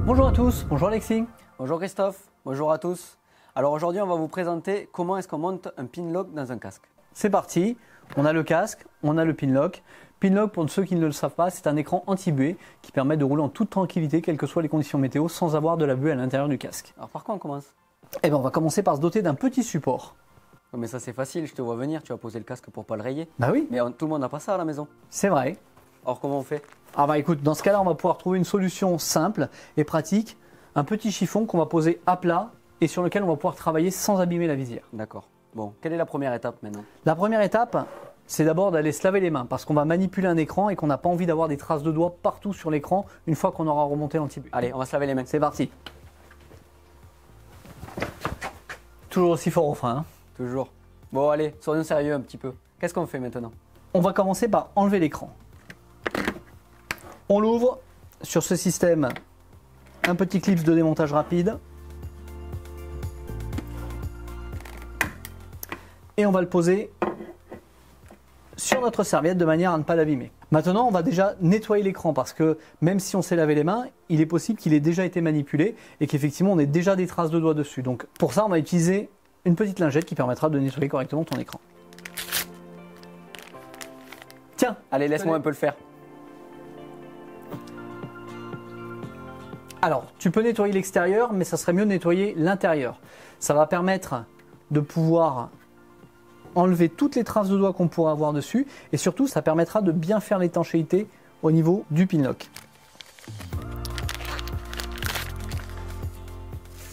Bonjour à tous, bonjour Alexis. Bonjour Christophe, bonjour à tous. Alors aujourd'hui on va vous présenter comment est-ce qu'on monte un pin lock dans un casque. C'est parti, on a le casque, on a le pin lock. Pin lock, pour ceux qui ne le savent pas, c'est un écran anti-buée qui permet de rouler en toute tranquillité, quelles que soient les conditions météo, sans avoir de la buée à l'intérieur du casque. Alors par quoi on commence? Eh bien on va commencer par se doter d'un petit support. Oh, mais ça c'est facile, je te vois venir, tu vas poser le casque pour pas le rayer. Bah oui, Mais tout le monde n'a pas ça à la maison. c'est vrai. Alors comment on fait? Ah bah écoute, dans ce cas-là, on va pouvoir trouver une solution simple et pratique. Un petit chiffon qu'on va poser à plat et sur lequel on va pouvoir travailler sans abîmer la visière. D'accord. Bon, quelle est la première étape maintenant? La première étape, c'est d'abord d'aller se laver les mains parce qu'on va manipuler un écran et qu'on n'a pas envie d'avoir des traces de doigts partout sur l'écran une fois qu'on aura remonté l'anti-buée. Allez, on va se laver les mains. C'est parti. Toujours aussi fort au frein. Toujours. Bon allez, soyons sérieux un petit peu. Qu'est-ce qu'on fait maintenant? On va commencer par enlever l'écran. On l'ouvre. Sur ce système, un petit clip de démontage rapide. Et on va le poser sur notre serviette de manière à ne pas l'abîmer. Maintenant, on va déjà nettoyer l'écran parce que même si on s'est lavé les mains, il est possible qu'il ait déjà été manipulé et qu'effectivement on ait déjà des traces de doigts dessus. Donc pour ça, on va utiliser une petite lingette qui permettra de nettoyer correctement ton écran. Tiens, Allez, laisse-moi un peu le faire. alors tu peux nettoyer l'extérieur, mais ça serait mieux de nettoyer l'intérieur. Ça va permettre de pouvoir enlever toutes les traces de doigts qu'on pourrait avoir dessus et surtout ça permettra de bien faire l'étanchéité au niveau du pin lock.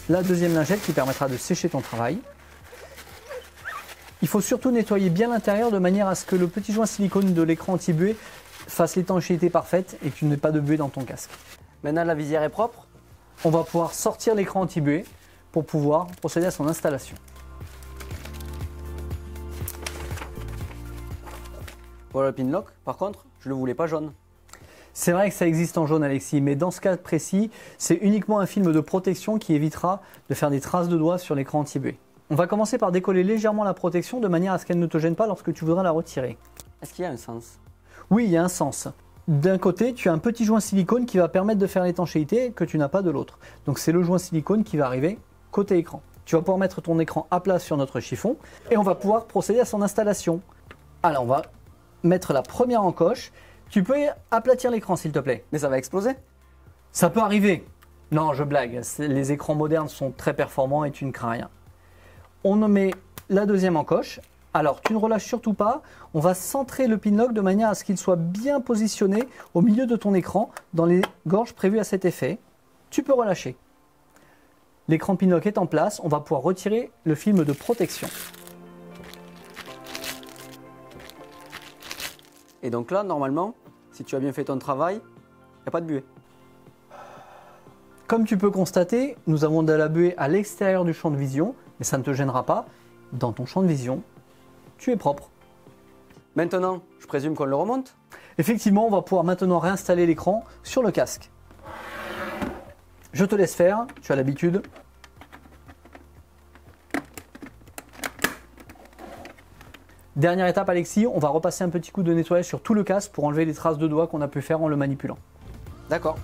La deuxième lingette qui permettra de sécher ton travail. Il faut surtout nettoyer bien l'intérieur de manière à ce que le petit joint silicone de l'écran anti-buée fasse l'étanchéité parfaite et que tu n'aies pas de buée dans ton casque. Maintenant la visière est propre. On va pouvoir sortir l'écran anti-buée pour pouvoir procéder à son installation. Voilà le pin lock, par contre, je le voulais pas jaune. C'est vrai que ça existe en jaune, Alexis, mais dans ce cas précis, c'est uniquement un film de protection qui évitera de faire des traces de doigts sur l'écran anti-buée. On va commencer par décoller légèrement la protection de manière à ce qu'elle ne te gêne pas lorsque tu voudras la retirer. Est-ce qu'il y a un sens? Oui, il y a un sens. D'un côté, tu as un petit joint silicone qui va permettre de faire l'étanchéité que tu n'as pas de l'autre. Donc c'est le joint silicone qui va arriver côté écran. Tu vas pouvoir mettre ton écran à plat sur notre chiffon et on va pouvoir procéder à son installation. Alors on va mettre la première encoche. Tu peux aplatir l'écran s'il te plaît. Mais ça va exploser? Ça peut arriver. Non, je blague. Les écrans modernes sont très performants et tu ne crains rien. On met la deuxième encoche. Alors, tu ne relâches surtout pas. On va centrer le pin lock de manière à ce qu'il soit bien positionné au milieu de ton écran, dans les gorges prévues à cet effet. Tu peux relâcher. L'écran pin lock est en place. On va pouvoir retirer le film de protection. Et donc là, normalement, si tu as bien fait ton travail, il n'y a pas de buée. Comme tu peux constater, nous avons de la buée à l'extérieur du champ de vision, mais ça ne te gênera pas. Dans ton champ de vision, tu es propre. Maintenant, je présume qu'on le remonte. Effectivement, on va pouvoir maintenant réinstaller l'écran sur le casque. Je te laisse faire, tu as l'habitude. Dernière étape, Alexis, on va repasser un petit coup de nettoyage sur tout le casque pour enlever les traces de doigts qu'on a pu faire en le manipulant. D'accord.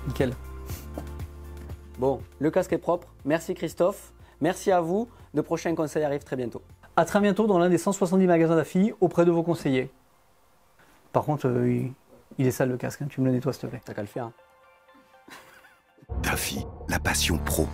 Nickel. Bon, le casque est propre. Merci Christophe. Merci à vous. De prochains conseils arrivent très bientôt. A très bientôt dans l'un des 170 magasins d'AFI auprès de vos conseillers. Par contre, il est sale le casque, hein, tu me le nettoies s'il te plaît. T'as qu'à le faire. DAFI, la passion pro.